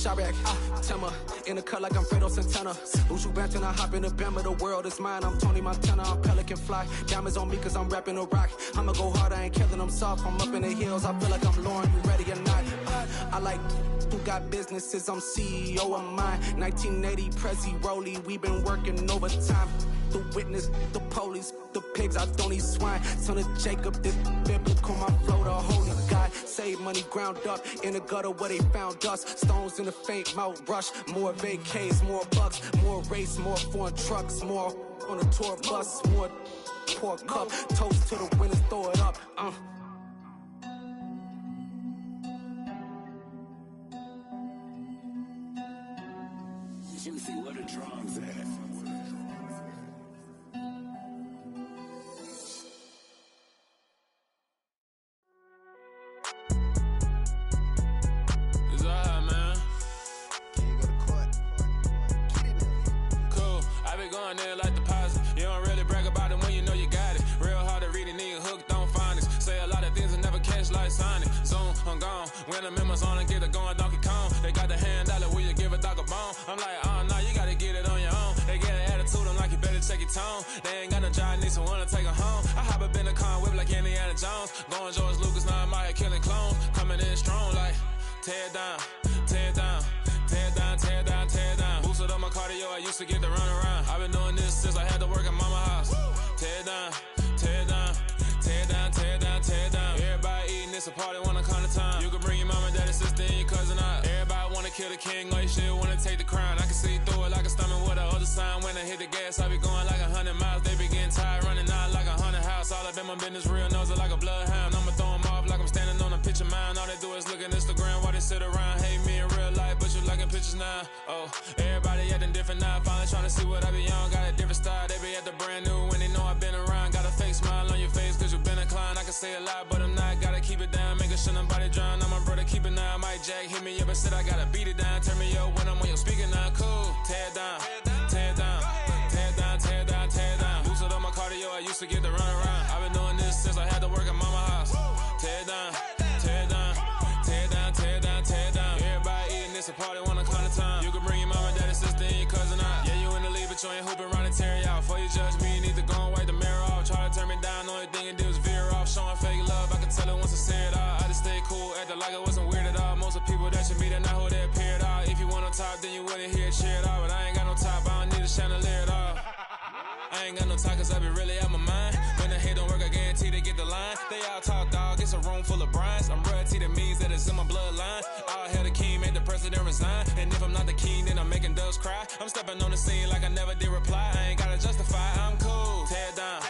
Chirac, Timmer, in the cut like I'm Fredo Santana. Ushu Banton, I hop in the Bama, the world is mine. I'm Tony Montana, I'm Pelican Fly. Diamonds on me cause I'm rapping a rock. I'ma go hard, I ain't killing them soft. I'm up in the hills, I feel like I'm Lauren, you ready or not? I like who got businesses, I'm CEO of mine. 1980 Prezi Rolly, we been working overtime. The witness, the police, the pigs, I don't eat swine. Son of Jacob, this biblical, my flow, the holy God. Save money ground up in the gutter where they found us. Stones in the faint mouth rush. More vacays, more bucks, more race, more foreign trucks, more on a tour bus, more pour cup. Toast to the winners, throw it up. Juicy, where the drums at? There like deposit. You don't really brag about it when you know you got it. Real hard to read it, nigga hooked, don't find it. Say a lot of things and never catch like Sonic. Zoom, I'm gone. When the members on and get it going, Donkey Kong. They got the hand dollar, will you give a dog a bone? I'm like, oh no, you gotta get it on your own. They get an attitude, I'm like, you better check your tone. They ain't got no job, need someone to take her home. I hop up in the car, whip like Indiana Jones. Going George Lucas, now I'm out here killing clones. Coming in strong like, tear down, tear down. Tear down, tear down, tear down. Boosted up my cardio, I used to get to run around. I've been doing this since I had to work at mama house. Tear down, tear down, tear down, tear down, tear down. Everybody eating, it's a party, wanna come to time. You can bring your mama, daddy, sister, and your cousin out. Everybody wanna kill the king, or you shit wanna take the crown. I can see through it like a stomach with a other sign. When I hit the gas, I be going like 100 miles. They be getting tired, running out like 100 house. All up in my business, real nose like a bloodhound. I'ma throw them off like I'm standing on a picture mound. All they do is look at Instagram while they sit around. Hate me in real life, but you liking pictures now. Oh, everybody acting different now. Finally trying to see what I be on. Got a different style, they be at the brand new when they know I've been around. Got a fake smile on your face cause you been inclined. I can say a lot, but I'm not. Gotta keep it down, making sure nobody drown. Now my brother keep it now. Mike Jack hit me up and said I gotta beat it down. Turn me up when I'm on your speaker now. Cool, tear down, tear down, tear down, tear down, tear down. Boosted up my cardio, I used to get to run around. I've been doing this since I had to work at mama house. Tear down, tear down, tear down, tear down, tear down. Everybody eating, it's a party, wanna come to time. You can bring your mama, daddy, sister, and your cousin out. Yeah, you in the lead, but you ain't hooping around and tear you out. Before you judge me, you need to go and wipe the mirror off. Try to turn me down, only thing you did was veer off. Showing fake love, I can tell it once I say it all. I just stay cool, acting like it wasn't weird at all. Most of the people that you meet are not who they appear at all. If you want on top, then you wouldn't hear it cheer at all. But I ain't got no top, I don't need a chandelier at all. I ain't got no talk cause I be really out my mind. When the hate don't work, I guarantee they get the line. They all talk dog, it's a room full of brines. I'm royalty, that means that it's in my bloodline. All hail the king, made the president resign. And if I'm not the king, then I'm making doves cry. I'm stepping on the scene like I never did reply. I ain't gotta justify, I'm cool. Tear down,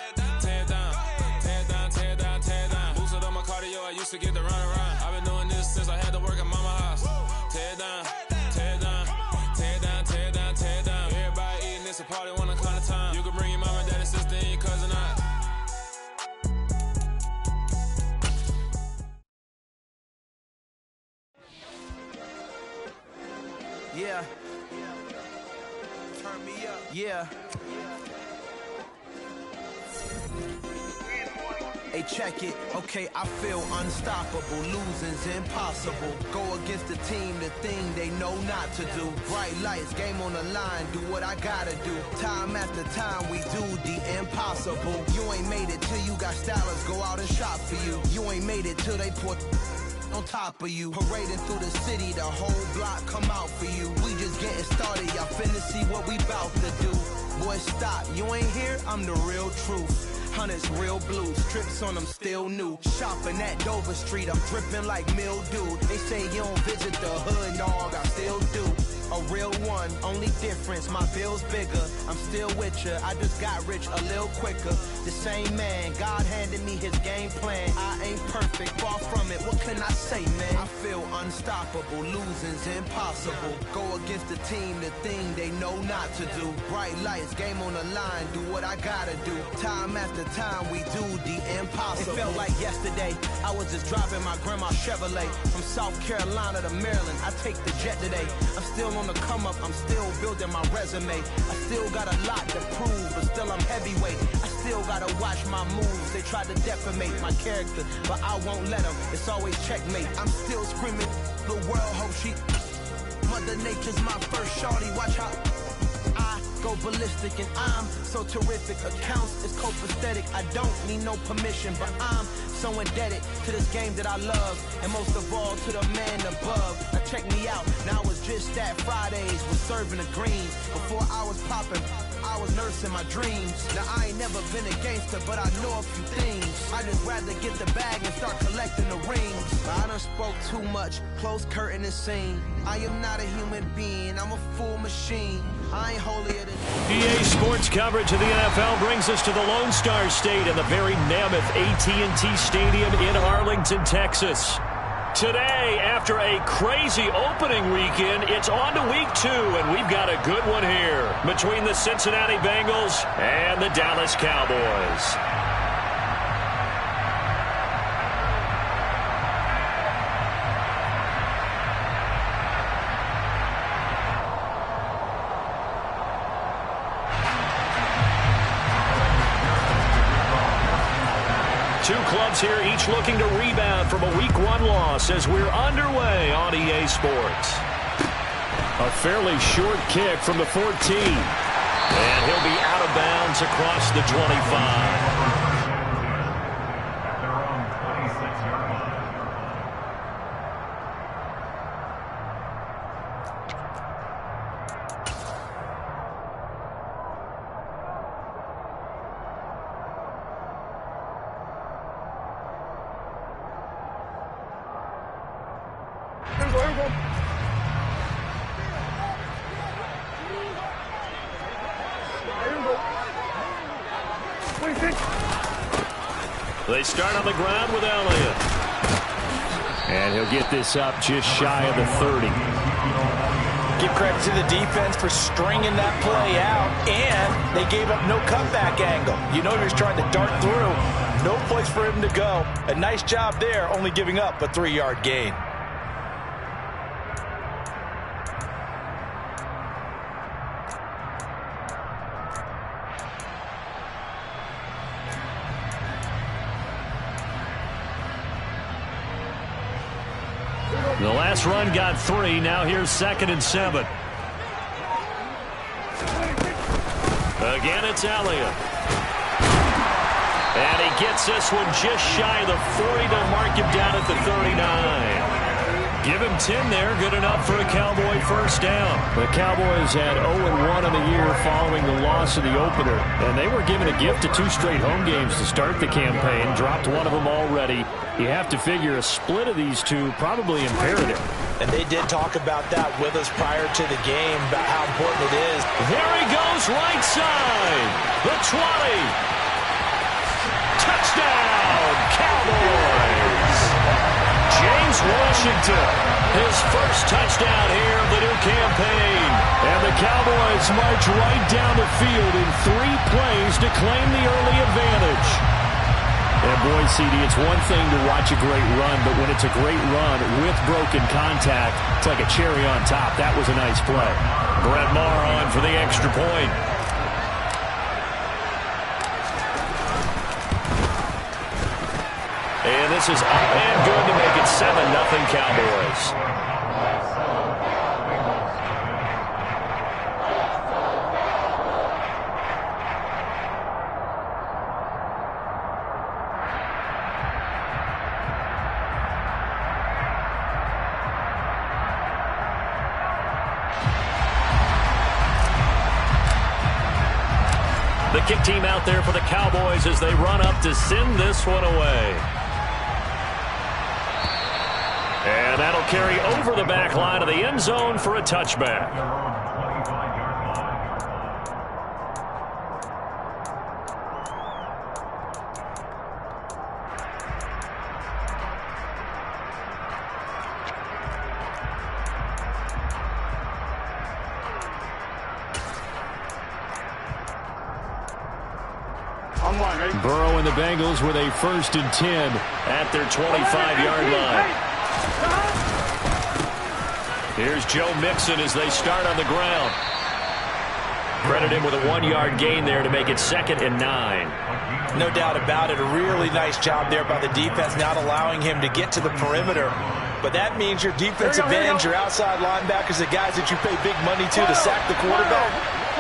tear down, tear down, tear down, tear down. Boosted up my cardio, I used to get to run around. I've been doing this since I had to work at mama house. Tear down, tear down, tear down, tear down, tear down. Everybody eating, it's a party, wanna come to time. You can bring your mama, daddy, sister, and your cousin out. Yeah. Turn me up. Yeah. Hey, check it. Okay, I feel unstoppable. Losing's impossible. Go against the team, the thing they know not to do. Bright lights, game on the line, do what I gotta do. Time after time, we do the impossible. You ain't made it till you got stylers go out and shop for you. You ain't made it till they put on top of you. Parading through the city, the whole block come out for you. We just getting started, y'all finna see what we bout to do. Boy, stop, you ain't here, I'm the real truth. Hunters, real blue, strips on them still new. Shopping at Dover Street, I'm dripping like mildew. They say you don't visit the hood, dog, I still do. A real one, only difference, my bill's bigger. I'm still with ya, I just got rich a little quicker. The same man, God handed me his game plan. I ain't perfect, far from it, what can I say, man? I feel unstoppable, losing's impossible. Go against the team, the thing they know not to do. Bright lights, game on the line, do what I gotta do. Time after time, we do the impossible. It felt like yesterday, I was just driving my grandma's Chevrolet. From South Carolina to Maryland, I take the jet today. I'm still on the come up, I'm still building my resume. I still got a lot to prove, but still I'm heavyweight. I still gotta watch my moves. They try to defamate my character, but I won't let them. It's always checkmate. I'm still screaming, the world hope she Mother Nature's my first shorty. Watch how I go ballistic, and I'm so terrific. Accounts is copacetic. I don't need no permission, but I'm so indebted to this game that I love, and most of all to the man above. Now check me out. Now it's just that Fridays was serving the greens. Before I was popping, I was nursing my dreams. Now I ain't never been a gangster, but I know a few things. I just rather get the bag and start collecting the rings. But I done spoke too much. Close curtain and scene. I am not a human being. I'm a full machine. I ain't holier than EA Sports coverage of the NFL brings us to the Lone Star State in the very mammoth AT&T Stadium in Arlington, Texas. Today, after a crazy opening weekend, it's on to week 2, and we've got a good one here between the Cincinnati Bengals and the Dallas Cowboys. Two clubs here, each looking to rebound from a Week 1 loss as we're underway on EA Sports. A fairly short kick from the 14. And he'll be out of bounds across the 25. They start on the ground with Elliott. And he'll get this up just shy of the 30. Give credit to the defense for stringing that play out, and they gave up no cutback angle. You know he was trying to dart through. No place for him to go. A nice job there, only giving up a 3-yard gain. The last run got 3. Now here's 2nd and 7. Again, it's Elliott. And he gets this one just shy of the 40 to mark him down at the 39. Give him 10 there. Good enough for a Cowboy first down. The Cowboys had 0-1 in the year following the loss of the opener. And they were given a gift of 2 straight home games to start the campaign. Dropped one of them already. You have to figure a split of these two probably imperative. And they did talk about that with us prior to the game, about how important it is. There he goes, right side. The 20. Touchdown, Cowboys. James Washington, his first touchdown here of the new campaign. And the Cowboys march right down the field in 3 plays to claim the early advantage. And boy, CD, it's one thing to watch a great run, but when it's a great run with broken contact, it's like a cherry on top. That was a nice play. Brett Maher on for the extra point. And this is up and good to make it 7-0 Cowboys. The kick team out there for the Cowboys as they run up to send this one away. And that'll carry over the back line of the end zone for a touchback. Burrow and the Bengals with a 1st and 10 at their 25-yard line. Here's Joe Mixon as they start on the ground. Credit him with a 1-yard gain there to make it 2nd and 9. No doubt about it. A really nice job there by the defense, not allowing him to get to the perimeter. but that means your defensive ends, your outside linebackers, the guys that you pay big money to sack the quarterback,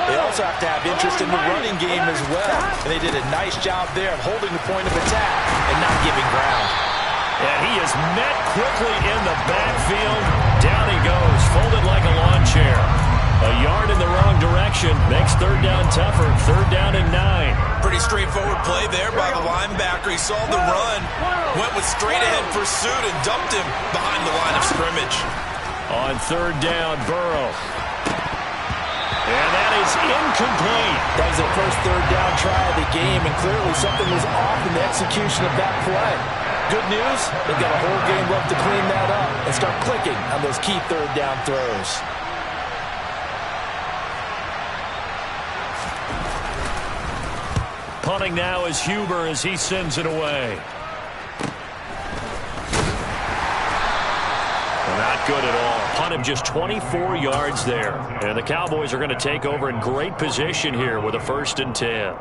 they also have to have interest in the running game as well. And they did a nice job there of holding the point of attack and not giving ground. And he is met quickly in the backfield. Down he goes, folded like a lawn chair. A yard in the wrong direction makes third down tougher. Third down and 9. Pretty straightforward play there by the linebacker. He saw the run, went with straight-ahead pursuit, and dumped him behind the line of scrimmage. On third down, Burrow. And that is incomplete. That was the first third down try of the game, and clearly something was off in the execution of that play. Good news, they've got a whole game left to clean that up and start clicking on those key third down throws. Punting now is Huber as he sends it away. Not good at all. Punt him just 24 yards there. And the Cowboys are going to take over in great position here with a 1st and 10.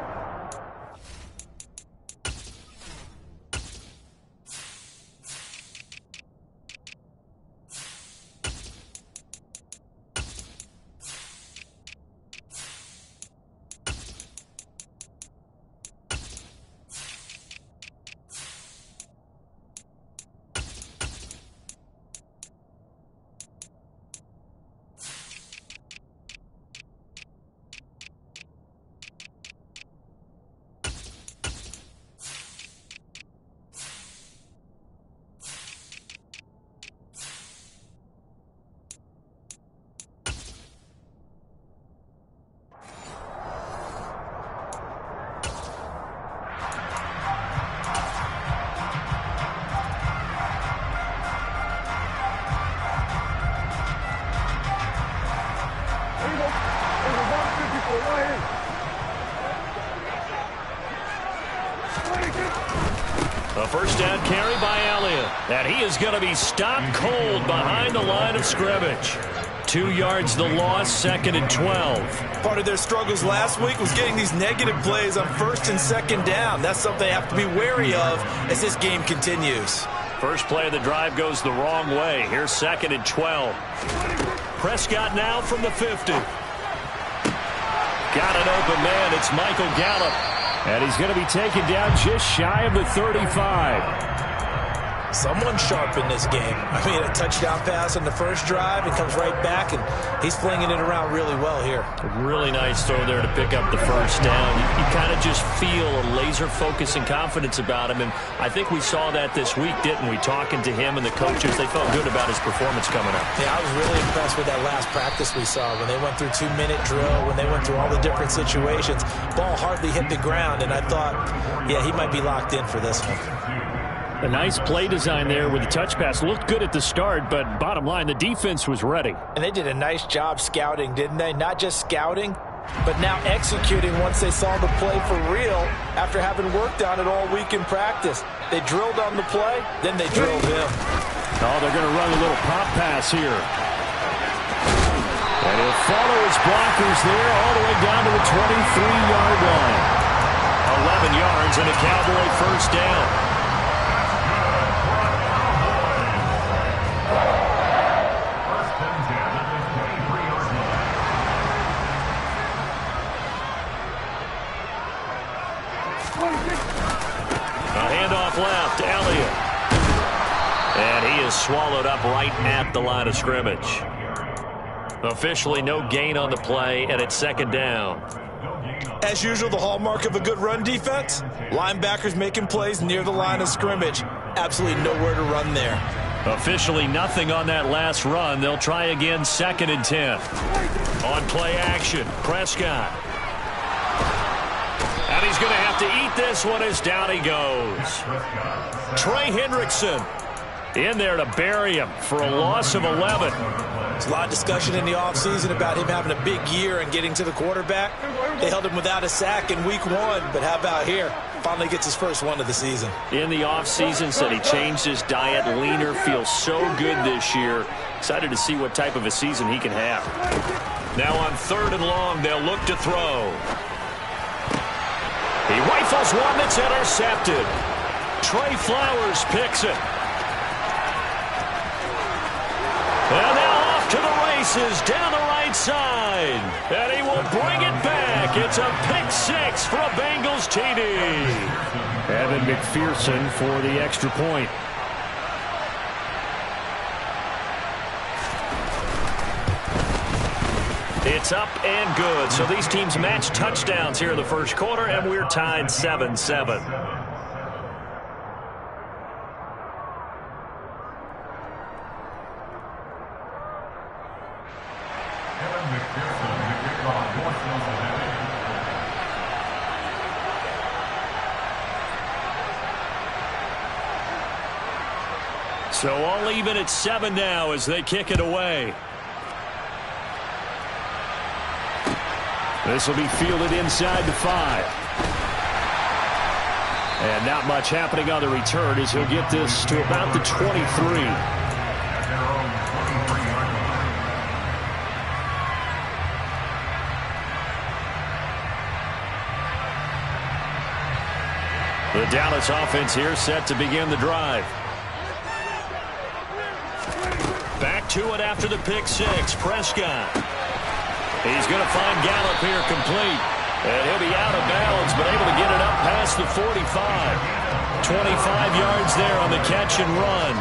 A first down carry by Elliott. And he is going to be stopped cold behind the line of scrimmage. 2 yards the loss, 2nd and 12. Part of their struggles last week was getting these negative plays on 1st and 2nd down. That's something they have to be wary of as this game continues. First play of the drive goes the wrong way. Here's 2nd and 12. Prescott now from the 50. Got an open man. It's Michael Gallup. And he's going to be taken down just shy of the 35. Someone sharp in this game. I mean, a touchdown pass on the first drive and comes right back, and he's flinging it around really well here. A really nice throw there to pick up the first down. You kind of just feel a laser focus and confidence about him, and I think we saw that this week, didn't we? Talking to him and the coaches, they felt good about his performance coming up. Yeah, I was really impressed with that last practice we saw when they went through 2-minute drill, when they went through all the different situations. Ball hardly hit the ground, and I thought, yeah, he might be locked in for this one. A nice play design there with the touch pass. Looked good at the start, but bottom line, the defense was ready. And they did a nice job scouting, didn't they? Not just scouting, but now executing once they saw the play for real after having worked on it all week in practice. They drilled on the play, then they drilled him. Oh, they're going to run a little pop pass here. And he'll follow his blockers there all the way down to the 23-yard line. 11 yards and a Cowboy first down. Left, Elliott. And he is swallowed up right at the line of scrimmage. Officially no gain on the play, and it's 2nd down. As usual, the hallmark of a good run defense, linebackers making plays near the line of scrimmage. Absolutely nowhere to run there. Officially nothing on that last run. They'll try again, 2nd and 10. On play action, Prescott. And he's going to have to eat this one as down he goes. Trey Hendrickson in there to bury him for a loss of 11. There's a lot of discussion in the offseason about him having a big year and getting to the quarterback. They held him without a sack in week 1, but how about here? Finally gets his first one of the season. In the offseason, said he changed his diet, leaner, feels so good this year. Excited to see what type of a season he can have. Now on 3rd and long, they'll look to throw. He rifles one that's intercepted. Trey Flowers picks it. races down the right side. And he will bring it back. It's a pick six for a Bengals TD. Evan McPherson for the extra point. It's up and good. So these teams match touchdowns here in the first quarter, and we're tied 7-7. So all even at 7 now as they kick it away. This will be fielded inside the 5. And not much happening on the return as he'll get this to about the 23. The Dallas offense here set to begin the drive. Back to it after the pick six. Prescott. He's going to find Gallup here complete. And he'll be out of bounds, but able to get it up past the 45. 25 yards there on the catch and run.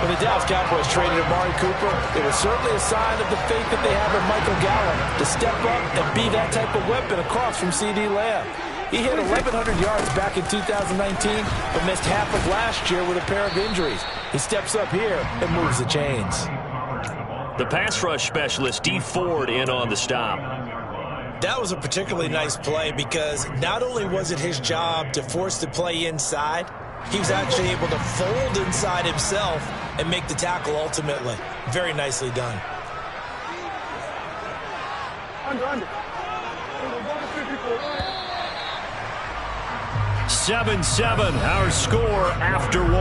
When the Dallas Cowboys traded Amari Cooper, it was certainly a sign of the faith that they have in Michael Gallup to step up and be that type of weapon across from C.D. Lamb. He hit 1,100 yards back in 2019, but missed half of last year with a pair of injuries. He steps up here and moves the chains. The pass rush specialist, D. Ford, in on the stop. That was a particularly nice play because not only was it his job to force the play inside, he was actually able to fold inside himself and make the tackle ultimately. Very nicely done. 7-7, our score after 1.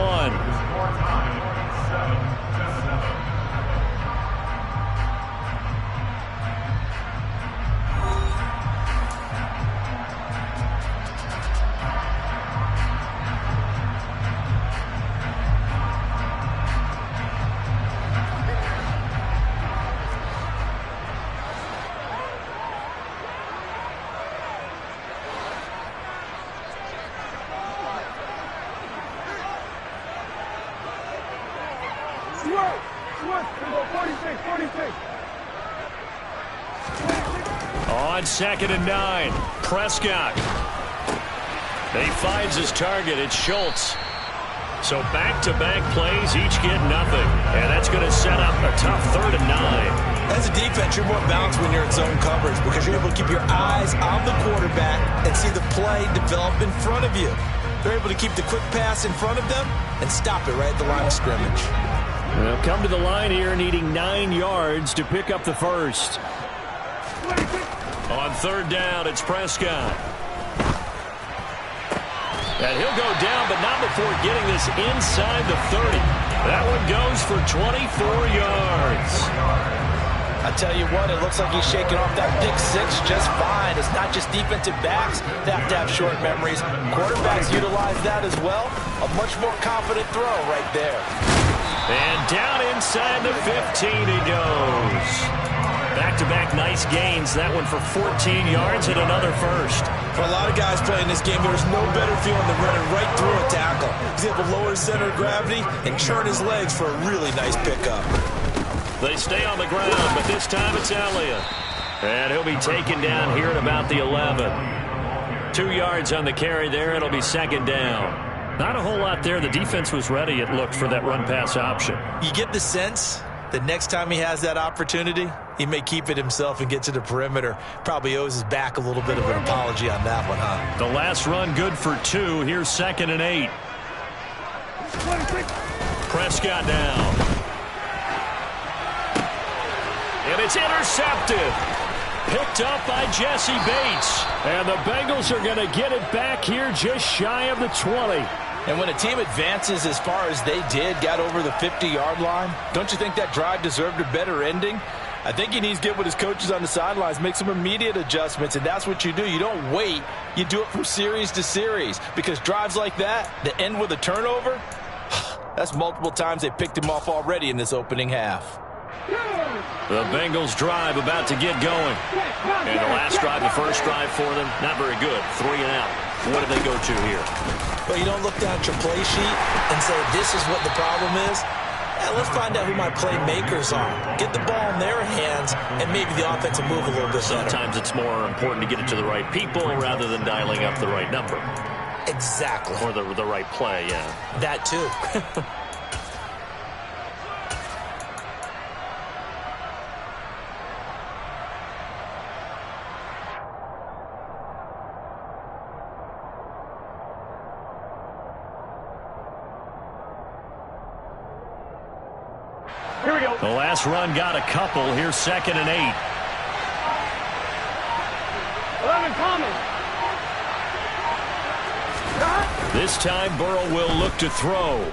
On 2nd and 9, Prescott. He finds his target. It's Schultz. So back-to-back plays, each get nothing. And that's going to set up a tough 3rd and 9. As a defense, you're more balanced when you're in zone coverage because you're able to keep your eyes on the quarterback and see the play develop in front of you. They're able to keep the quick pass in front of them and stop it right at the line of scrimmage. They'll come to the line here needing 9 yards to pick up the first. On 3rd down, it's Prescott. And he'll go down, but not before getting this inside the 30. That one goes for 24 yards. I tell you what, it looks like he's shaking off that pick six just fine. It's not just defensive backs that have to have short memories. Quarterbacks utilize that as well. A much more confident throw right there. And down inside the 15 he goes. Back-to-back nice gains. That one for 14 yards and another first. For a lot of guys playing this game, there's no better feeling than running right through a tackle. He's able to lower his center of gravity and churn his legs for a really nice pickup. They stay on the ground, but this time it's Elliott. And he'll be taken down here at about the 11. 2 yards on the carry there. It'll be 2nd down. Not a whole lot there. The defense was ready, it looked, for that run-pass option. You get the sense that next time he has that opportunity, he may keep it himself and get to the perimeter. Probably owes his back a little bit of an apology on that one, huh? The last run good for 2. Here's 2nd and 8. Prescott down. And it's intercepted. Picked up by Jesse Bates. And the Bengals are going to get it back here just shy of the 20. And when a team advances as far as they did, got over the 50-yard line, don't you think that drive deserved a better ending? I think he needs to get with his coaches on the sidelines, make some immediate adjustments, and that's what you do. You don't wait. You do it from series to series, because drives like that end with a turnover, that's multiple times they picked him off already in this opening half. The Bengals drive about to get going. And the last drive, the first drive for them, not very good. 3 and out. What do they go to here? Well, you don't look down at your play sheet and say, this is what the problem is. Let's find out who my playmakers are. Get the ball in their hands, and maybe the offense will move a little bit better. Sometimes it's more important to get it to the right people rather than dialing up the right number. Exactly. Or the right play, yeah. That too. Here we go. The last run got a couple. Here's 2nd and 8. 11 coming. This time Burrow will look to throw.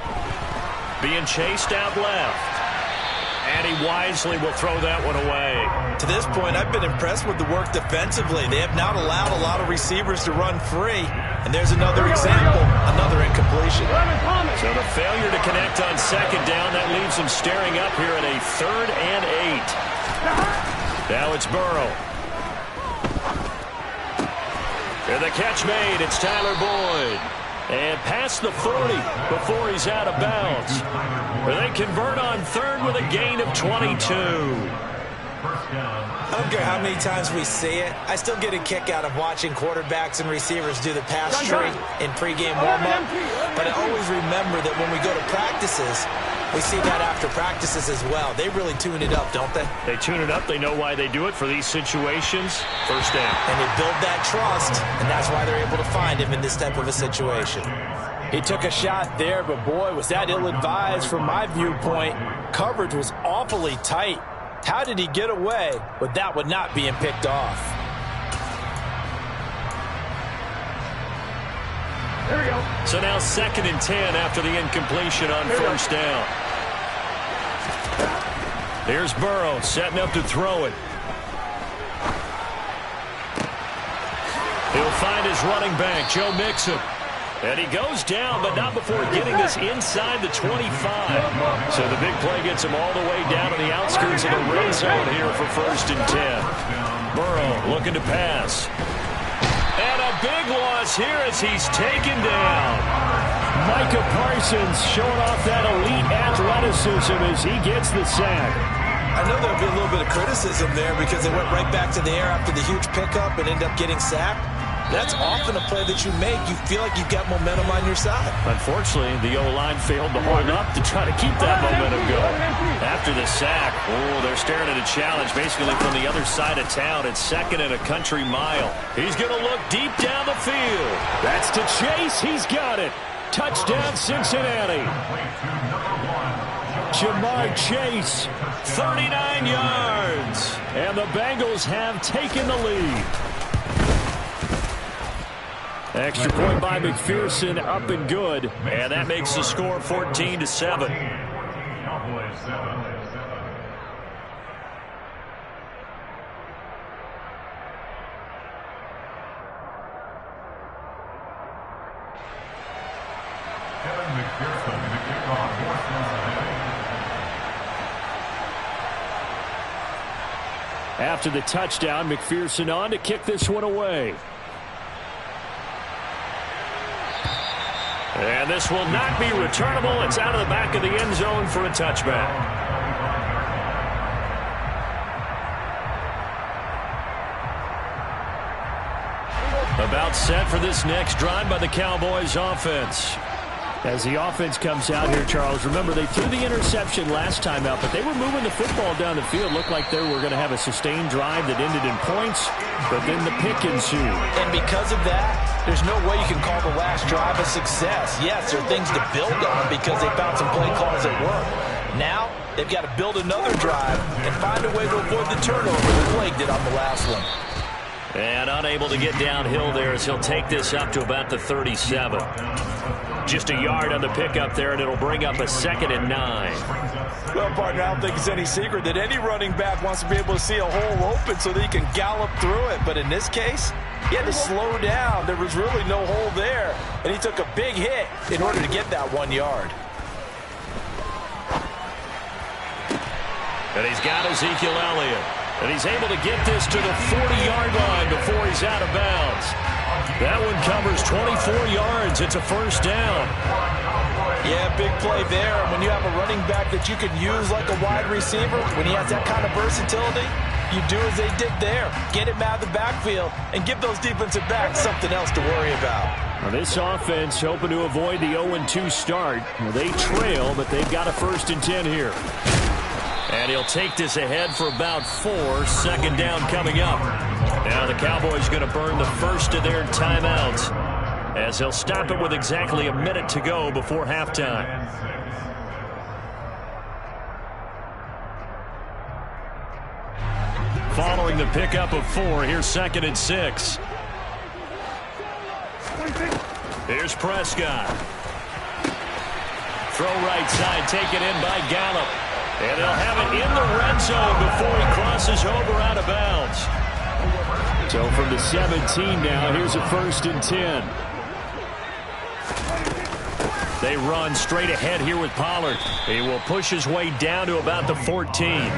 Being chased out left. And he wisely will throw that one away. To this point, I've been impressed with the work defensively. They have not allowed a lot of receivers to run free. And there's another example, another incompletion. So the failure to connect on 2nd down, that leaves him staring up here at a 3rd and 8. Now it's Burrow. And the catch made. It's Tyler Boyd. And past the 40 before he's out of bounds. They convert on 3rd with a gain of 22. I don't care how many times we see it. I still get a kick out of watching quarterbacks and receivers do the pass tree in pregame warm-up. But I always remember that when we go to practices, we see that after practices as well. They really tune it up, don't they? They tune it up. They know why they do it for these situations. First down. And they build that trust, and that's why they're able to find him in this type of a situation. He took a shot there, but boy, was that ill-advised from my viewpoint. Coverage was awfully tight. How did he get away with that one not being picked off? Here we go. So now 2nd and 10 after the incompletion on first down. Here's Burrow setting up to throw it. He'll find his running back, Joe Mixon. And he goes down, but not before getting this inside the 25. So the big play gets him all the way down to the outskirts of the red zone here for 1st and 10. Burrow looking to pass. And a big loss here as he's taken down. Micah Parsons showing off that elite athleticism as he gets the sack. I know there'll be a little bit of criticism there because they went right back to the air after the huge pickup and ended up getting sacked. That's often a play that you make. You feel like you've got momentum on your side. Unfortunately, the O-line failed to hold up to try to keep that momentum going. After the sack, they're staring at a challenge basically from the other side of town. It's 2nd and a country mile. He's going to look deep down the field. That's to Chase. He's got it. Touchdown, Cincinnati. Jamar Chase, 39 yards. And the Bengals have taken the lead. Extra point by McPherson, up and good. And that makes the score 14-7. After the touchdown, McPherson on to kick this one away. And this will not be returnable. It's out of the back of the end zone for a touchback. About set for this next drive by the Cowboys offense. As the offense comes out here, Charles, remember they threw the interception last time out, but they were moving the football down the field. Looked like they were going to have a sustained drive that ended in points, but then the pick ensued. And because of that, there's no way you can call the last drive a success. Yes, there are things to build on because they found some play calls that work. Now, they've got to build another drive and find a way to avoid the turnover that plagued it on the last one. And unable to get downhill there as he'll take this up to about the 37. Just a yard on the pickup there, and it'll bring up a 2nd and 9. Well, partner, I don't think it's any secret that any running back wants to be able to see a hole open so that he can gallop through it. But in this case, he had to slow down. There was really no hole there, and he took a big hit in order to get that 1 yard. And he's got Ezekiel Elliott. And he's able to get this to the 40-yard line before he's out of bounds. That one covers 24 yards. It's a first down. Yeah, big play there. When you have a running back that you can use like a wide receiver, when he has that kind of versatility, you do as they did there. Get him out of the backfield and give those defensive backs something else to worry about. Well, this offense hoping to avoid the 0-2 start. Well, they trail, but they've got a 1st and 10 here. And he'll take this ahead for about 4. Second down coming up. Now the Cowboys going to burn the first of their timeouts, as they'll stop it with exactly a minute to go before halftime. Following the pickup of 4, here's 2nd and 6. Here's Prescott. Throw right side, taken in by Gallup. And they'll have it in the red zone before he crosses over out of bounds. So from the 17 now, here's a 1st and 10. They run straight ahead here with Pollard. He will push his way down to about the 14.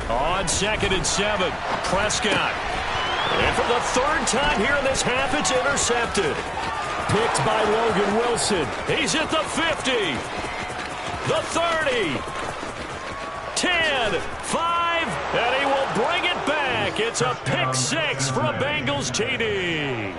On 2nd and 7, Prescott. And for the 3rd time here in this half, it's intercepted. Picked by Logan Wilson. He's at the 50, the 30, 10, 5, and he will bring it back. It's a pick 6 for a Bengals TD.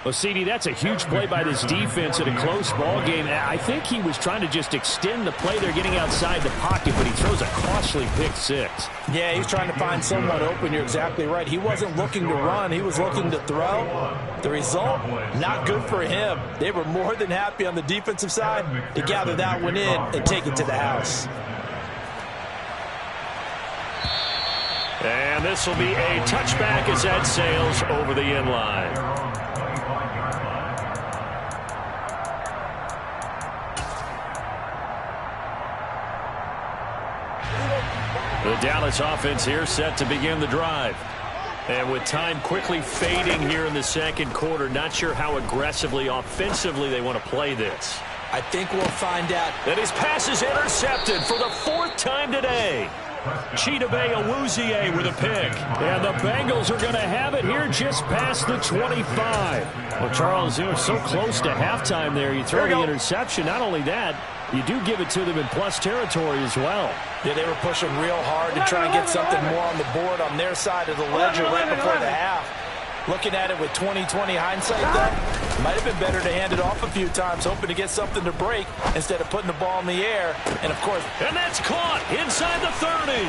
Well, CD, that's a huge play by this defense in a close ball game. I think he was trying to just extend the play. They're getting outside the pocket, but he throws a costly pick 6. Yeah, he's trying to find someone open. You're exactly right. He wasn't looking to run. He was looking to throw. The result, not good for him. They were more than happy on the defensive side to gather that one in and take it to the house. And this will be a touchback as that sails over the end line. The Dallas offense here set to begin the drive. And with time quickly fading here in the second quarter, not sure how aggressively, offensively they want to play this. I think we'll find out. And his pass is intercepted for the 4th time today. Chidobe Awuzie with a pick. And the Bengals are going to have it here just past the 25. Well, Charles, you were so close to halftime there. You throw the interception. Not only that, you do give it to them in plus territory as well. Yeah, they were pushing real hard to try and get something more on the board on their side of the ledger right before the half. Looking at it with 20/20 hindsight, though, might have been better to hand it off a few times, hoping to get something to break instead of putting the ball in the air. And, of course, and that's caught inside the 30.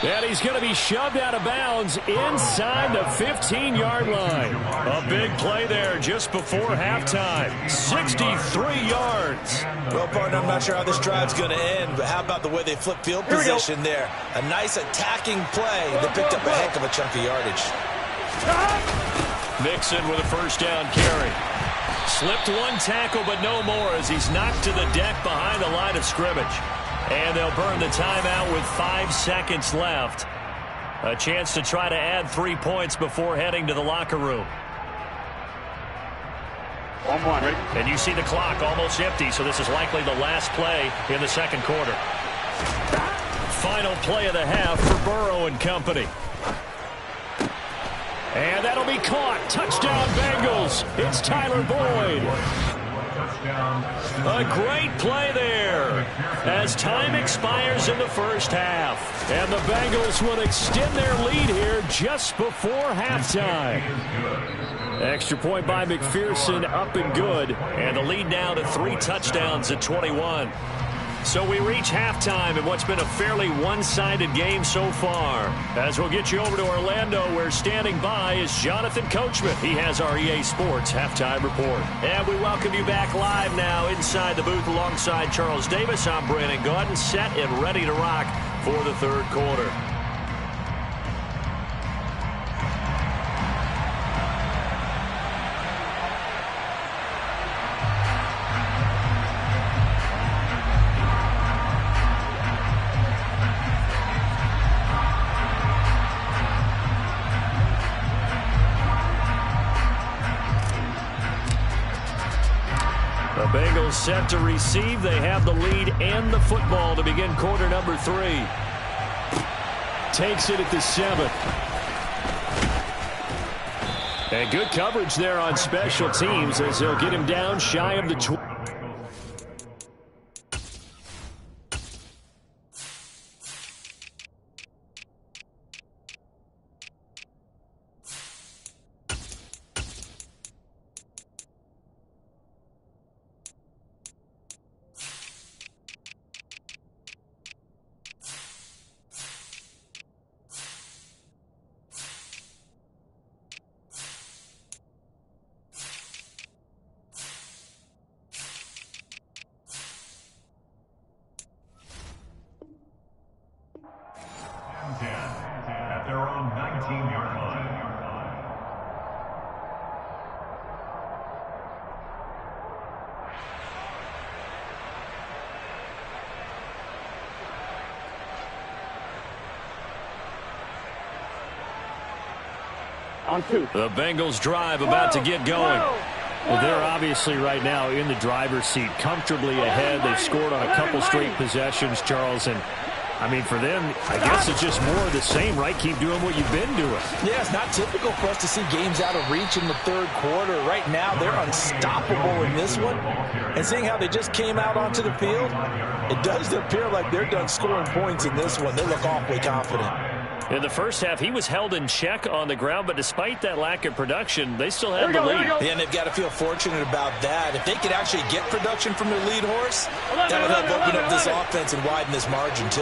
And he's going to be shoved out of bounds inside the 15-yard line. A big play there just before halftime. 63 yards. Well, partner, I'm not sure how this drive's going to end, but how about the way they flip field position there? A nice attacking play that picked up a heck of a chunk of yardage. Mixon with a 1st down carry. Slipped one tackle, but no more as he's knocked to the deck behind the line of scrimmage. And they'll burn the timeout with 5 seconds left. A chance to try to add 3 points before heading to the locker room. 1-1, ready? And you see the clock almost empty, so this is likely the last play in the second quarter. Final play of the half for Burrow and company. And that'll be caught. Touchdown, Bengals. It's Tyler Boyd. A great play there as time expires in the first half. And the Bengals will extend their lead here just before halftime. Extra point by McPherson, up and good. And the lead now to 3 touchdowns at 21. So we reach halftime in what's been a fairly one-sided game so far. As we'll get you over to Orlando, where standing by is Jonathan Coachman. He has our EA Sports Halftime Report. And we welcome you back live now inside the booth alongside Charles Davis. I'm Brandon Gaudin, set and ready to rock for the third quarter. Bengals set to receive. They have the lead and the football to begin quarter number 3. Takes it at the 7. And good coverage there on special teams as they'll get him down shy of the 20. At their own 19-yard line. On 2. The Bengals drive about to get going. Well, they're obviously right now in the driver's seat, comfortably ahead. They've scored on a couple straight possessions, Charles, and I mean, for them, I guess it's just more of the same, right? Keep doing what you've been doing. Yeah, it's not typical for us to see games out of reach in the third quarter. Right now, they're unstoppable in this one. And seeing how they just came out onto the field, it does appear like they're done scoring points in this one. They look awfully confident. In the first half, he was held in check on the ground, but despite that lack of production, they still have the lead. And they've got to feel fortunate about that. If they could actually get production from their lead horse, that would help open up this offense and widen this margin, too.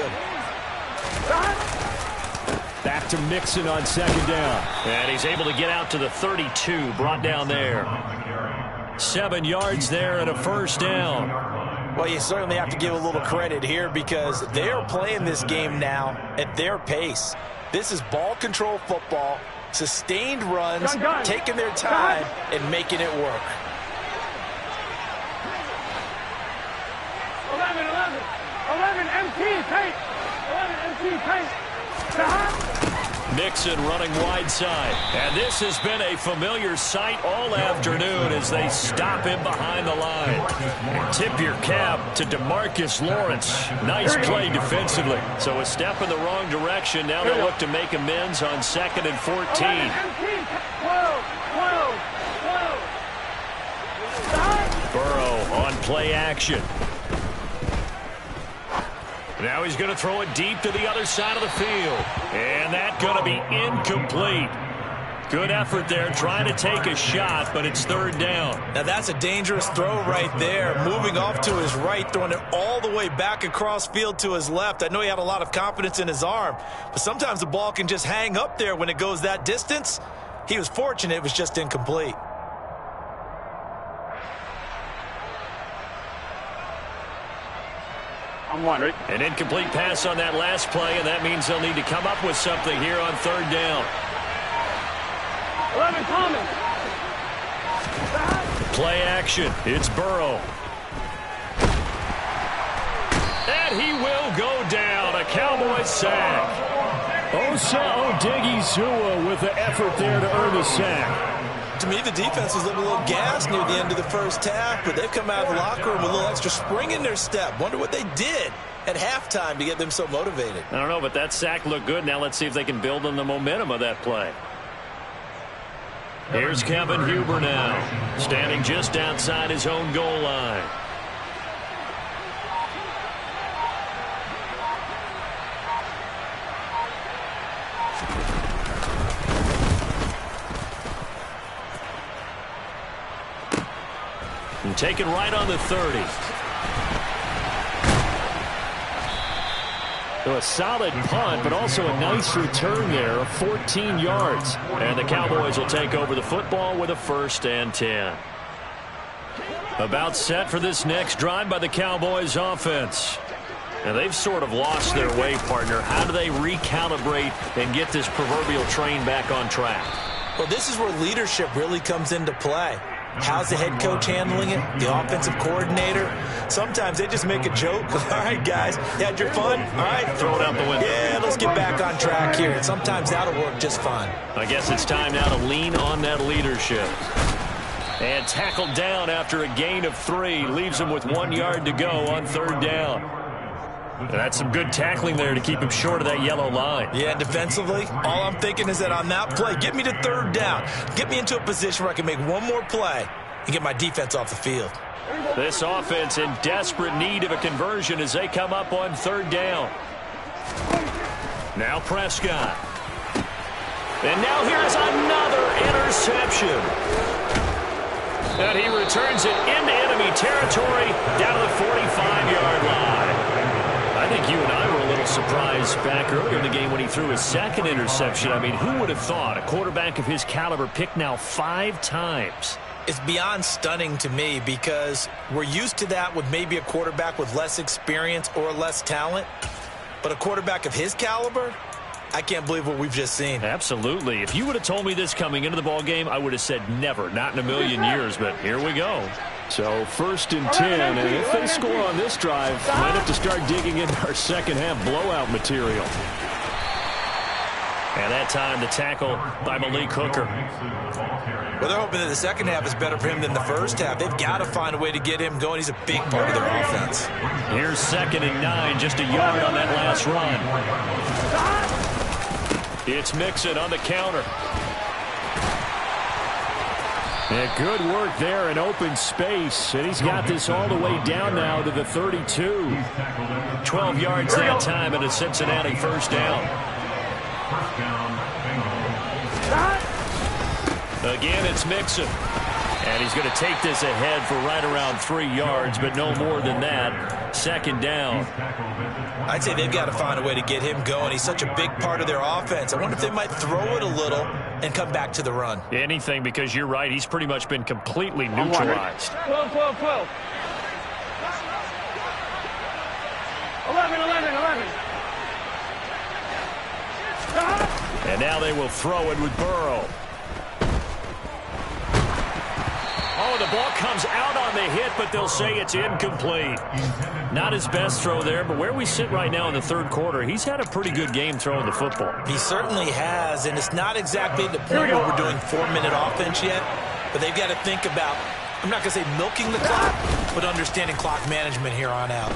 Back to Mixon on second down. And he's able to get out to the 32, brought down there. 7 yards there and a first down. Well, you certainly have to give a little credit here because they are playing this game now at their pace. This is ball control football, sustained runs, taking their time, and making it work. 11 MT tape. 11 MT tape. Mixon running wide side. And this has been a familiar sight all afternoon as they stop him behind the line. And tip your cap to DeMarcus Lawrence. Nice play defensively. So a step in the wrong direction. Now they'll look to make amends on 2nd and 14. Burrow on play action. Now he's going to throw it deep to the other side of the field. And that's going to be incomplete. Good effort there trying to take a shot, but it's third down. Now that's a dangerous throw right there. Moving off to his right, throwing it all the way back across field to his left. I know he had a lot of confidence in his arm, but sometimes the ball can just hang up there when it goes that distance. He was fortunate it was just incomplete. I'm one, right? An incomplete pass on that last play, and that means they'll need to come up with something here on third down. 11 coming. Play action. It's Burrow. And he will go down. A Cowboys sack. Osa Odigizua with the effort there to earn the sack. To me, the defense was looking a little gassed near the end of the first half, but they've come out of the locker room with a little extra spring in their step. Wonder what they did at halftime to get them so motivated. I don't know, but that sack looked good. Now let's see if they can build on the momentum of that play. Here's Kevin Huber now, standing just outside his own goal line. And taken right on the 30. So a solid punt, but also a nice return there of 14 yards. And the Cowboys will take over the football with a 1st and 10. About set for this next drive by the Cowboys offense. And they've sort of lost their way, partner. How do they recalibrate and get this proverbial train back on track? Well, this is where leadership really comes into play. How's the head coach handling it? The offensive coordinator? Sometimes they just make a joke. All right, guys, you had your fun? All right. Throw it out the window. Yeah, let's get back on track here. And sometimes that'll work just fine. I guess it's time now to lean on that leadership. And tackled down after a gain of 3. Leaves him with 1 yard to go on 3rd down. And that's some good tackling there to keep him short of that yellow line. Yeah, defensively, all I'm thinking is that on that play, get me to 3rd down. Get me into a position where I can make one more play and get my defense off the field. This offense in desperate need of a conversion as they come up on 3rd down. Now Prescott. And now here's another interception. And he returns it into enemy territory down to the 45-yard line. I think you and I were a little surprised back earlier in the game when he threw his 2nd interception. I mean, who would have thought a quarterback of his caliber picked now 5 times? It's beyond stunning to me because we're used to that with maybe a quarterback with less experience or less talent. But a quarterback of his caliber, I can't believe what we've just seen. Absolutely. If you would have told me this coming into the ball game, I would have said never, not in a million years. But here we go. So 1st and 10, and if they score on this drive, might have to start digging into our second half blowout material. And that time the tackle by Malik Hooker. Well, they're hoping that the second half is better for him than the first half. They've got to find a way to get him going. He's a big part of their offense. Here's 2nd and 9, just a yard on that last run. It's Mixon on the counter. And good work there in open space. And he's got this all the way down now to the 32. 12 yards that time and a Cincinnati 1st down. Again, it's Mixon. And he's going to take this ahead for right around 3 yards, but no more than that. 2nd down. I'd say they've got to find a way to get him going. He's such a big part of their offense. I wonder if they might throw it a little and come back to the run. Anything, because you're right. He's pretty much been completely neutralized. 12, 12, 12. 11, 11, 11. And now they will throw it with Burrow. Oh, the ball comes out on the hit, but they'll say it's incomplete. Not his best throw there, but where we sit right now in the 3rd quarter, he's had a pretty good game throwing the football. He certainly has, and it's not exactly the point where we're doing 4-minute offense yet, but they've got to think about, I'm not going to say milking the clock, but understanding clock management here on out.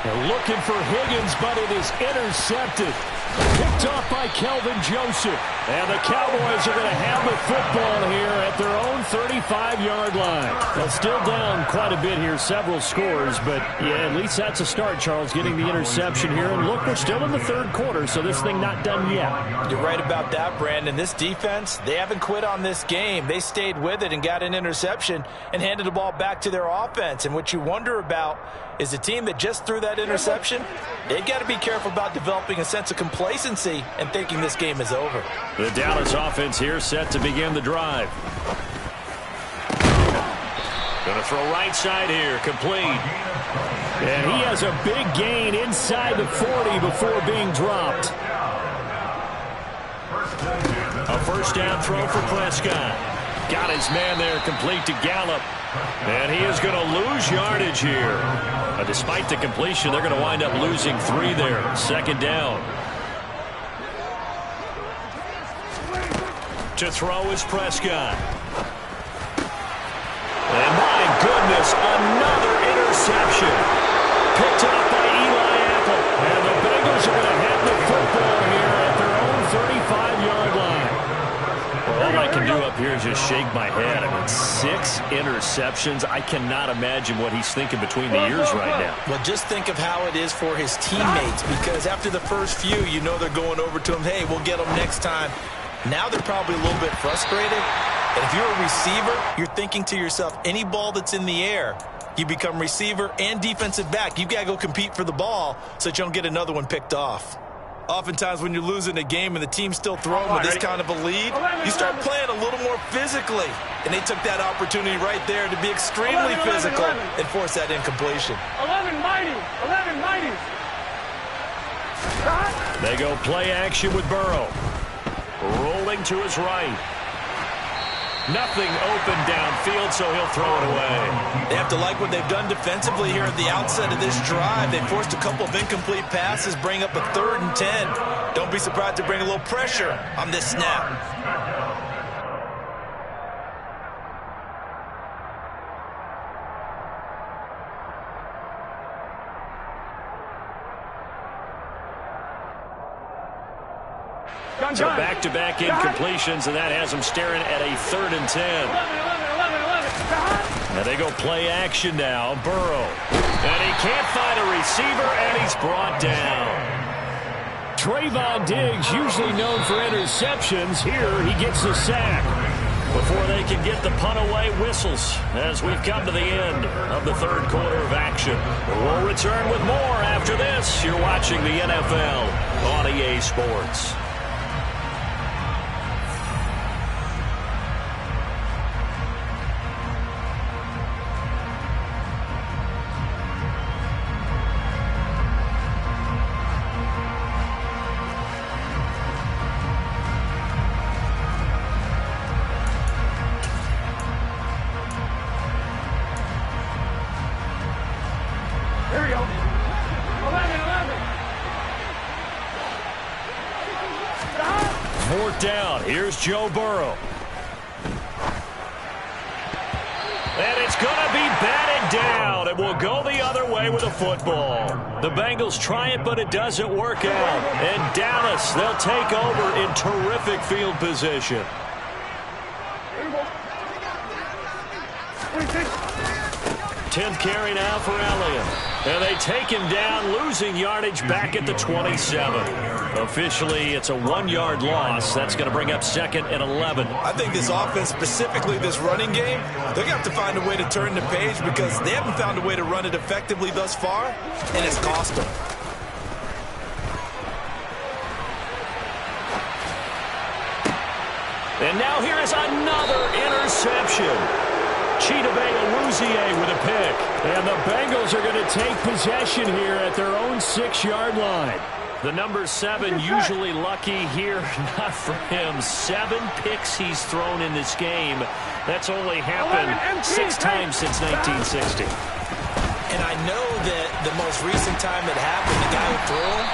They're looking for Higgins, but it is intercepted. Picked off by Kelvin Joseph. And the Cowboys are going to have the football here at their own 35-yard line. Well, still down quite a bit here, several scores, but yeah, at least that's a start, Charles, getting the interception here. And look, we're still in the 3rd quarter, so this thing not done yet. You're right about that, Brandon. This defense, they haven't quit on this game. They stayed with it and got an interception and handed the ball back to their offense. And what you wonder about is the team that just threw that interception, they've got to be careful about developing a sense of complacency and thinking this game is over. The Dallas offense here set to begin the drive. Going to throw right side here, complete. And he has a big gain inside the 40 before being dropped. A 1st down throw for Prescott. Got his man there, complete to Gallup. And he is going to lose yardage here. Despite the completion, they're going to wind up losing 3 there. 2nd down. To throw is Prescott. And my goodness, another interception. Picked up by Eli Apple. And the Bengals are going to have the football here at their own 35-yard line. Well, all I can do up here is just shake my head. I mean, 6 interceptions. I cannot imagine what he's thinking between the ears right now. Well, just think of how it is for his teammates, because after the first few, you know they're going over to him, hey, we'll get them next time. Now they're probably a little bit frustrated. And if you're a receiver, you're thinking to yourself, any ball that's in the air, you become receiver and defensive back. You've got to go compete for the ball so that you don't get another one picked off. Oftentimes when you're losing a game and the team's still throwing with this kind of a lead, you start playing a little more physically. And they took that opportunity right there to be extremely physical and force that incompletion. 11 mighty. 11 mighty. They go play action with Burrow. Rolling to his right. Nothing open downfield, so he'll throw it away. They have to like what they've done defensively here at the outset of this drive. They forced a couple of incomplete passes, bring up a 3rd and 10. Don't be surprised to bring a little pressure on this snap. So back-to-back incompletions, and that has them staring at a 3rd and 10. And they go play action now. Burrow. And he can't find a receiver, and he's brought down. Trayvon Diggs, usually known for interceptions. Here, he gets the sack. Before they can get the punt away, whistles as we've come to the end of the 3rd quarter of action. We'll return with more after this. You're watching the NFL on EA Sports. Here we go. 11, 11. 4th down. Here's Joe Burrow. And it's going to be batted down. It will go the other way with a football. The Bengals try it, but it doesn't work out. And Dallas, they'll take over in terrific field position. 10th carry now for Elliott. And they take him down, losing yardage back at the 27. Officially, it's a 1-yard loss. That's going to bring up 2nd and 11. I think this offense, specifically this running game, they're going to have to find a way to turn the page because they haven't found a way to run it effectively thus far, and it's cost them. And now here is another interception. Chidobe with a pick. And the Bengals are going to take possession here at their own 6-yard line. The number 7 usually lucky here. Not for him. 7 picks he's thrown in this game. That's only happened 6 times since 1960. And I know that the most recent time it happened, the guy who threw him,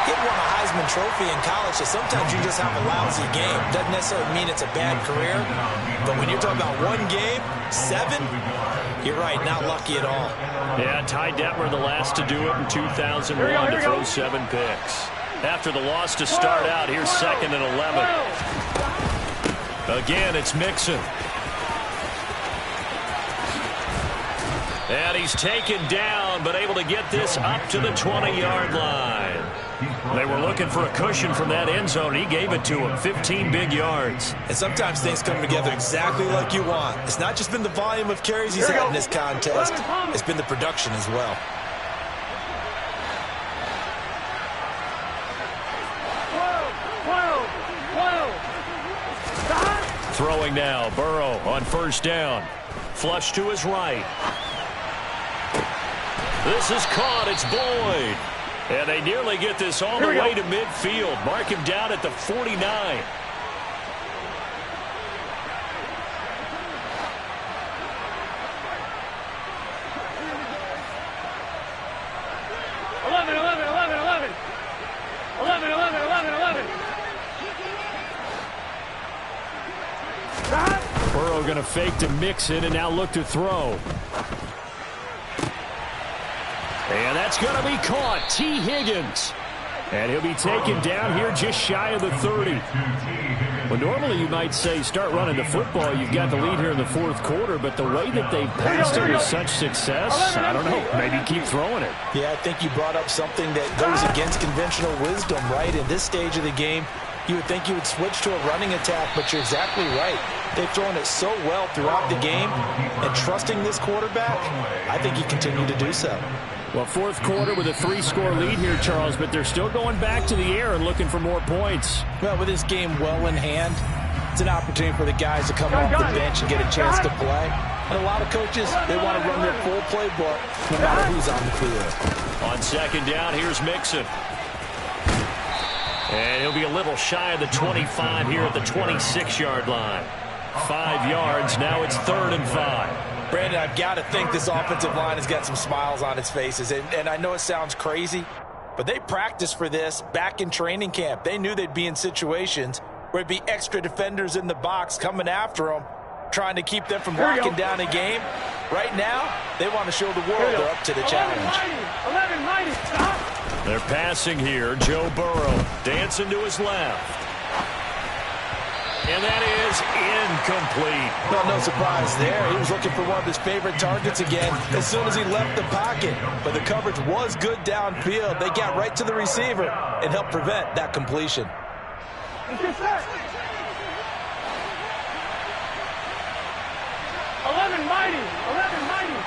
he won a Heisman Trophy in college, so sometimes you just have a lousy game. Doesn't necessarily mean it's a bad career, but when you're talking about 1 game, 7, you're right, not lucky at all. Yeah, Ty Detmer the last to do it in 2001 to throw 7 picks. After the loss to start out, here's 2nd and 11. Again, it's Mixon. And he's taken down, but able to get this up to the 20-yard line. They were looking for a cushion from that end zone. He gave it to him. 15 big yards. And sometimes things come together exactly like you want. It's not just been the volume of carries he's had in this contest. It's been the production as well. Throwing now. Burrow on 1st down. Flush to his right. This is caught. It's Boyd. And they nearly get this all the way to midfield. Mark him down at the 49. 11. Burrow going to fake to Mixon and now look to throw. And that's going to be caught. T. Higgins. And he'll be taken down here just shy of the 30. Well, normally you might say start running the football. You've got the lead here in the 4th quarter, but the way that they've passed it with such success, I don't know, maybe keep throwing it. Yeah, I think you brought up something that goes against conventional wisdom, right? In this stage of the game, you would think you would switch to a running attack, but you're exactly right. They've thrown it so well throughout the game, and trusting this quarterback, I think you continue to do so. Well, 4th quarter with a 3-score lead here, Charles, but they're still going back to the air and looking for more points. Well, with this game well in hand, it's an opportunity for the guys to come off the bench and get a chance to play. And a lot of coaches, they want to run their full playbook no matter who's on the field. On 2nd down, here's Mixon. And he'll be a little shy of the 25 here at the 26-yard line. 5 yards, now it's 3rd and 5. Brandon, I've got to think this offensive line has got some smiles on its faces. And I know it sounds crazy, but they practiced for this back in training camp. They knew they'd be in situations where it'd be extra defenders in the box coming after them, trying to keep them from locking down a game. Right now, they want to show the world they're up to the challenge. 11, stop. They're passing here. Joe Burrow dancing to his left. And that is incomplete. Well, no surprise there. He was looking for one of his favorite targets again as soon as he left the pocket. But the coverage was good downfield. They got right to the receiver and helped prevent that completion. 11 mighty. 11 mighty.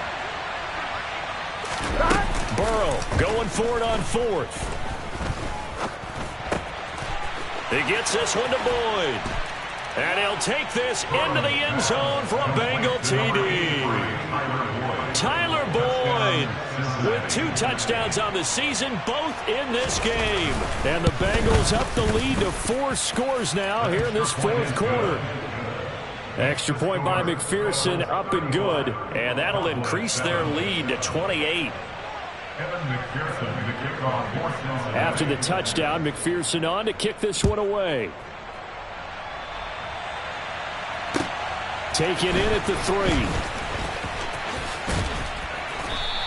Burrow going for it on fourth. He gets this one to Boyd. And he'll take this into the end zone for a Bengal TD. Tyler Boyd with 2 touchdowns on the season, both in this game. And the Bengals up the lead to 4 scores now here in this fourth quarter. Extra point by McPherson, up and good. And that'll increase their lead to 28. After the touchdown, McPherson on to kick this one away. Taken in at the 3.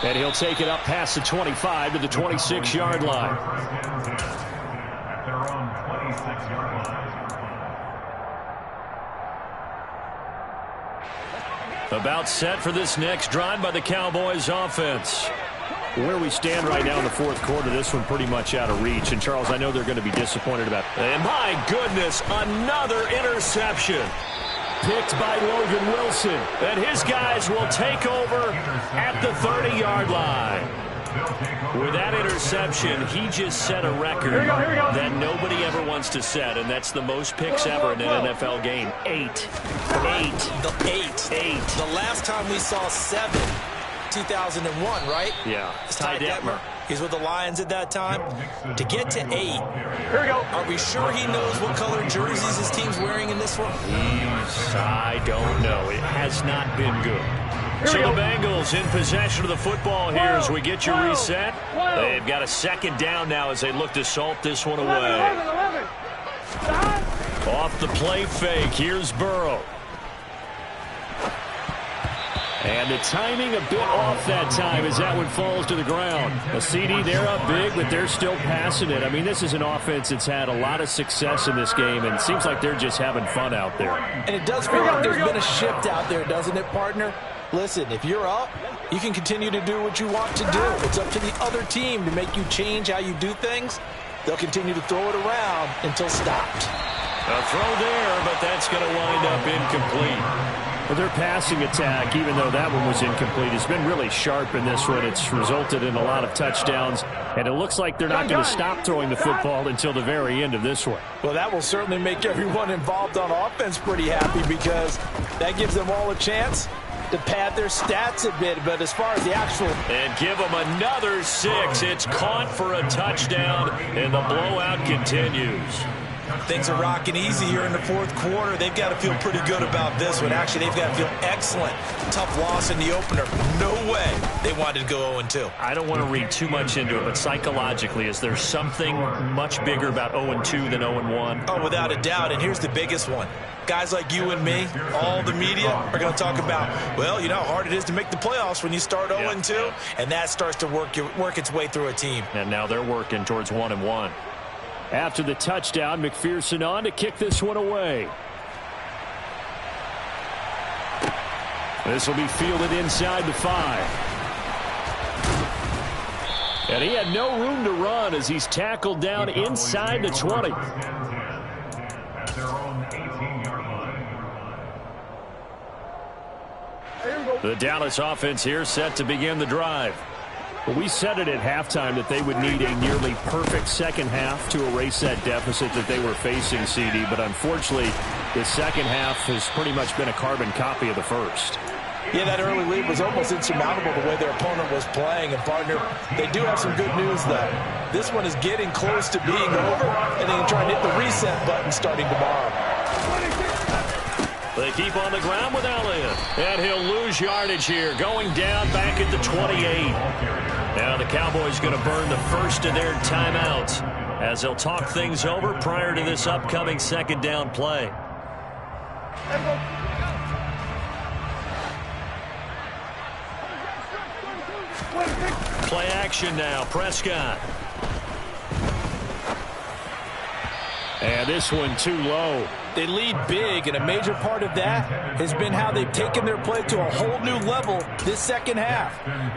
And he'll take it up past the 25 to the 26-yard line. At their own 26-yard line. About set for this next drive by the Cowboys offense. Where we stand right now in the fourth quarter, this one pretty much out of reach. And, Charles, I know they're going to be disappointed about it. And, my goodness, another interception. Picked by Logan Wilson. And his guys will take over at the 30-yard line. With that interception, he just set a record that nobody ever wants to set, and that's the most picks ever in an NFL game. 8. The last time we saw 7, 2001, right? Yeah. It's Ty Detmer. He's with the Lions at that time. To get to 8, Here we go. Are we sure he knows what color jerseys his team's wearing in this one? I don't know. It has not been good. So the Bengals in possession of the football here as we get you reset. They've got a second down now as they look to salt this one away. 11. Off the play fake, here's Burrow. And the timing a bit off that time as that one falls to the ground. A CD, they're up big, but they're still passing it. I mean, this is an offense that's had a lot of success in this game, and it seems like they're just having fun out there. And it does feel like there's been a shift out there, doesn't it, partner? Listen, if you're up, you can continue to do what you want to do. It's up to the other team to make you change how you do things. They'll continue to throw it around until stopped. A throw there, but that's going to wind up incomplete. Well, their passing attack, even though that one was incomplete, has been really sharp in this one. It's resulted in a lot of touchdowns, and it looks like they're not going to stop throwing the football until the very end of this one. Well, that will certainly make everyone involved on offense pretty happy because that gives them all a chance to pad their stats a bit. But as far as the actual... And give them another 6. It's caught for a touchdown, and the blowout continues. Things are rocking easy here in the fourth quarter. They've got to feel pretty good about this one. Actually, they've got to feel excellent. Tough loss in the opener. No way they wanted to go 0-2. I don't want to read too much into it, but psychologically, is there something much bigger about 0-2 than 0-1? Oh, without a doubt. And here's the biggest one. Guys like you and me, all the media, are going to talk about, well, you know how hard it is to make the playoffs when you start 0-2. And that starts to work its way through a team. And now they're working towards 1-1. After the touchdown, McPherson on to kick this one away. This will be fielded inside the 5. And he had no room to run as he's tackled down inside the 20. At their own 18-yard line. The Dallas offense here set to begin the drive. Well, we said it at halftime that they would need a nearly perfect second half to erase that deficit that they were facing, CD. But unfortunately, the second half has pretty much been a carbon copy of the first. Yeah, that early lead was almost insurmountable the way their opponent was playing. And, partner, they do have some good news, though. This one is getting close to being over, and they can try and hit the reset button starting tomorrow. They keep on the ground with Elliott. And he'll lose yardage here, going down back at the 28. Now the Cowboys going to burn the first of their timeouts as they'll talk things over prior to this upcoming second down play. Play action now, Prescott. And this one too low. They lead big, and a major part of that has been how they've taken their play to a whole new level this second half.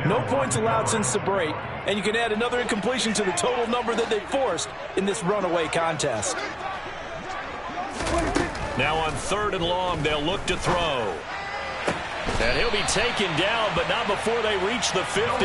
No points allowed since the break, and you can add another incompletion to the total number that they forced in this runaway contest. Now on 3rd and long, they'll look to throw. And he'll be taken down, but not before they reach the 50.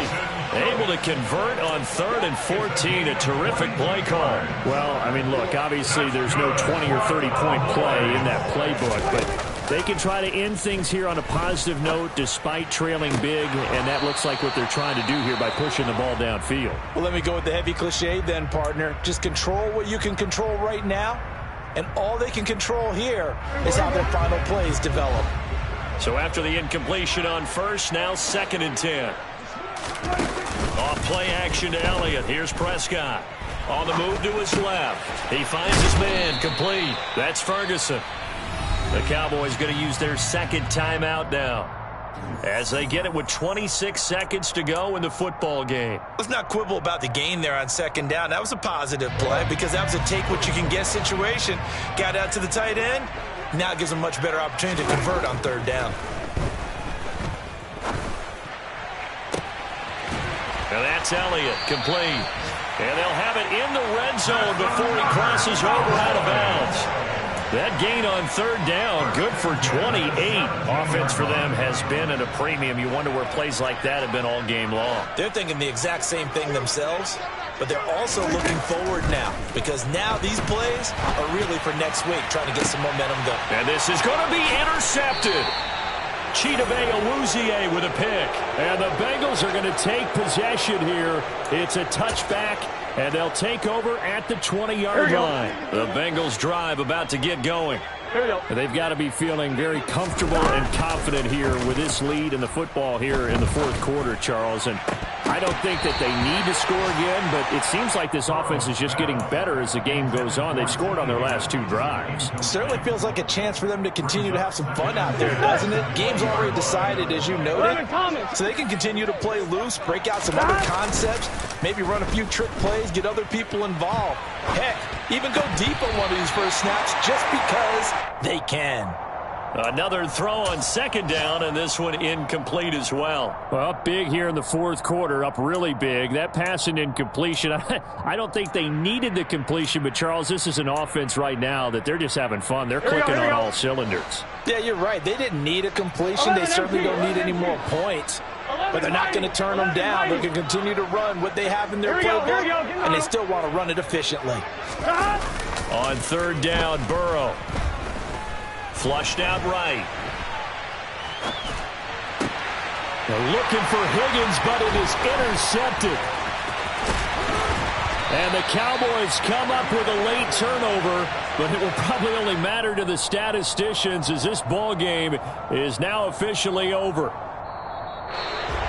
Able to convert on 3rd and 14. A terrific play call. Well, I mean, look, obviously there's no 20 or 30-point play in that playbook, but they can try to end things here on a positive note despite trailing big, and that looks like what they're trying to do here by pushing the ball downfield. Well, let me go with the heavy cliche then, partner. Just control what you can control right now, and all they can control here is how their final plays develop. So after the incompletion on 1st, now 2nd and 10. Off play action to Elliott. Here's Prescott. On the move to his left. He finds his man complete. That's Ferguson. The Cowboys going to use their 2nd timeout now, as they get it with 26 seconds to go in the football game. Let's not quibble about the gain there on 2nd down. That was a positive play because that was a take-what-you-can-get situation. Got out to the tight end. Now it gives them a much better opportunity to convert on 3rd down. And that's Elliott, complete. And they'll have it in the red zone before he crosses over out of bounds. That gain on 3rd down, good for 28. Offense for them has been at a premium. You wonder where plays like that have been all game long. They're thinking the exact same thing themselves, but they're also looking forward now because now these plays are really for next week, trying to get some momentum going. And this is going to be intercepted. Chidobe Awuzie with a pick. And the Bengals are going to take possession here. It's a touchback, and they'll take over at the 20-yard line. The Bengals drive about to get going. They've got to be feeling very comfortable and confident here with this lead in the football here in the 4th quarter, Charles. And I don't think that they need to score again, but it seems like this offense is just getting better as the game goes on. They've scored on their last 2 drives. Certainly feels like a chance for them to continue to have some fun out there, doesn't it? Game's already decided, as you noted, so they can continue to play loose, break out some other concepts, maybe run a few trick plays, get other people involved. Heck, even go deep on one of these first snaps just because they can. Another throw on 2nd down, and this one incomplete as well. Well, up big here in the 4th quarter, up really big. That pass and incompletion, I don't think they needed the completion, but, Charles, this is an offense right now that they're just having fun. They're clicking on all cylinders. Yeah, you're right. They didn't need a completion. They certainly don't need any more points. But they're not going to turn them down. They can continue to run what they have in their playbook, and they still want to run it efficiently. On 3rd down, Burrow. Flushed out right. They're looking for Higgins, but it is intercepted. And the Cowboys come up with a late turnover, but it will probably only matter to the statisticians as this ball game is now officially over.